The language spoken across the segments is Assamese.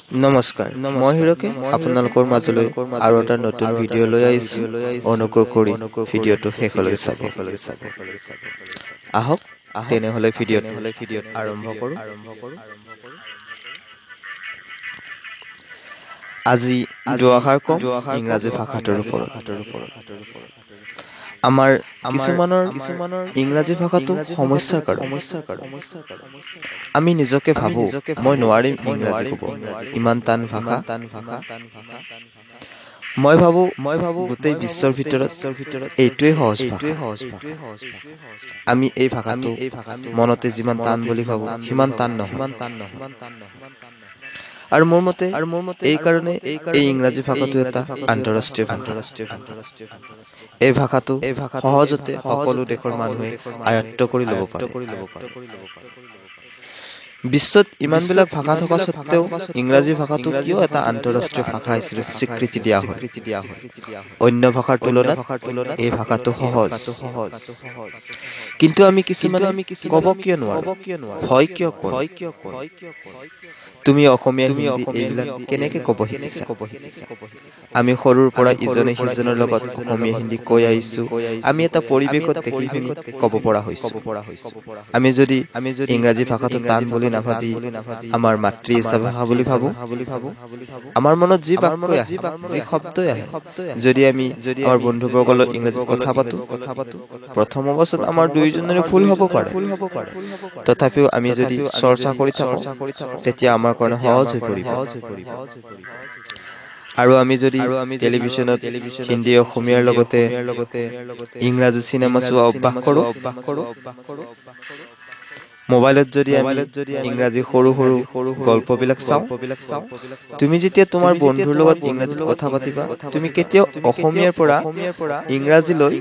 নমস্কাৰ মই হিৰকে আপোনালোকৰ মাজলৈ আৰু এটা নতুন ভিডিঅ' লৈ আহিছো অনুগ্ৰহ কৰি ভিডিঅ'টো শেষলৈকে চাব আহক তেনেহলে ভিডিঅ'টো আৰম্ভ কৰো আজি দুআষাৰ কম ইংৰাজী ভাষাটোৰ ওপৰত আমাৰ কিছুমানৰ ইংৰাজী ভাষাটো সমস্যাৰ কাৰণ আমি নিজকে ভাবো মই নোৱাৰিম ইংৰাজী ক'ব ইমান টান ভাষা মই ভাবো গোটেই বিশ্বৰ ভিতৰত এইটোৱে সহজ ভাষা আমি এই ভাষাটো মনতে যিমান টান বুলি ভাবো সিমান টান নহয় আৰু মোৰ মতে এই কাৰণে এই ইংৰাজী ভাষাটো এটা আন্তঃৰাষ্ট্ৰীয় ভাষা এই ভাষাটো সহজতে সকলো দেশৰ মানুহে আয়ত্ত কৰি ল'ব পাৰে বিশ্বত ইমানবিলাক ভাষা থকা সত্ত্বেও ইংৰাজী ভাষাটো কিয় এটা আন্তঃৰাষ্ট্ৰীয় ভাষা হিচাপে স্বীকৃতি দিয়া হয় অন্য ভাষাৰ তুলনাত এই ভাষাটো সহজ কিন্তু আমি কিছুমানে ক'ব কিয় নোৱাৰো ভয় কিয় কৰো তুমি অসমীয়া হিন্দী এইবিলাক কেনেকে ক'ব শিকিছা আমি সৰুৰ পৰা ইজনে সিজনৰ লগত অসমীয়া হিন্দী কৈ আহিছো আমি এটা পৰিৱেশত দেখি শুনি ক'ব পৰা হৈছো আমি যদি ইংৰাজী ভাষাটো টান বুলি নাভাবি আমাৰ মাতৃভাষা ভাষা বুলি ভাবো আমাৰ মনত যি বাক্য আহে যি শব্দই আহে যদি আমি আমাৰ বন্ধুবৰ্গৰ লগত ইংৰাজীত কথা পাতো প্ৰথম অৱস্থাত আমাৰ দুয়োজনৰে ভুল হ'ব পাৰে তথাপিও আমি যদি চৰ্চা কৰি থাকো তেতিয়া আমাৰ কাৰণে সহজ হৈ পৰিব আৰু আমি যদি টেলিভিছনত হিন্দী অসমীয়াৰ লগতে ইংৰাজী চিনেমা চোৱা অভ্যাস কৰো মোবাইলত যদি আমি ইংৰাজী সৰু গল্পবিলাক চাওঁ তুমি যেতিয়া তোমাৰ বন্ধুৰ লগত ইংৰাজীত কথা পাতিবা তুমি কেতিয়াও অসমীয়াৰ পৰা ইংৰাজীলৈ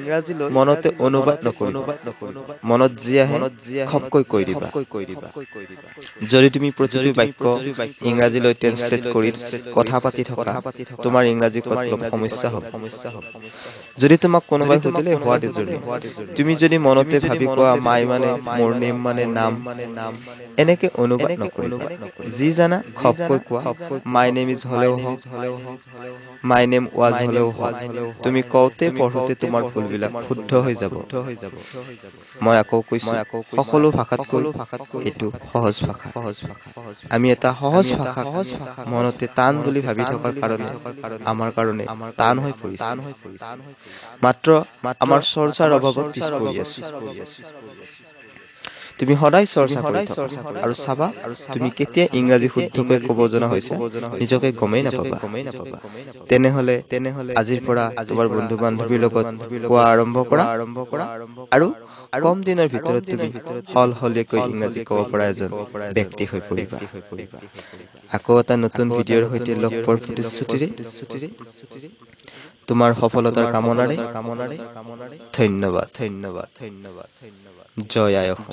মনতে অনুবাদ নকৰিবা মনত যি আহে খপকৈ কৈ দিবা যদি তুমি প্ৰতিটো বাক্য ইংৰাজীলৈ ট্ৰেন্সলেট কৰি কথা পাতি থকা তোমাৰ ইংৰাজী অলপ সমস্যা হ'ব যদি তোমাক কোনোবাই সুধিলে হোৱাট ইজ ইউৰ নেম তুমি যদি মনতে ভাবি কোৱা মাই মানে মোৰ নেম মানে নাম এনেকে অনুবাদ নকৰিবা যি জানা খপকৈ কোৱা মাই নেম ইজ হলেও হওক মাই নেম ৱাজ হলেও হওক তুমি কওঁতে পঢ়োতে তোমাৰ ভুলবিলাক শুদ্ধ হৈ যাব মই আকৌ কৈছো সকলো ভাষাতকৈ এইটো সহজ ভাষা আমি এটা সহজ ভাষা মনতে টান বুলি ভাবি থকাৰ কাৰণে আমাৰ কাৰণে টান হৈ পৰিছে মাত্ৰ আমাৰ চৰ্চাৰ অভাৱত পিছ পৰি আছো তুমি সদায় চৰ্চা কৰি থাকা আৰু চাবা তুমি কেতিয়া ইংৰাজী শুদ্ধকৈ ক'ব জনা হৈছে নিজকে গমেই নাপাবা তেনেহলে আজিৰ পৰা তোমাৰ বন্ধু বান্ধৱীৰ লগত কোৱা আৰম্ভ কৰা আৰু কম দিনৰ ভিতৰত তুমি সলসলীয়াকৈ ইংৰাজী ক'ব পৰা এজন ব্যক্তি হৈ পৰিবা আকৌ এটা নতুন ভিডিঅ'ৰ সৈতে লগ পোৱাৰ প্ৰতিশ্ৰুতিৰে তোমাৰ সফলতাৰ কামনাৰে ধন্যবাদ জয় আই অসম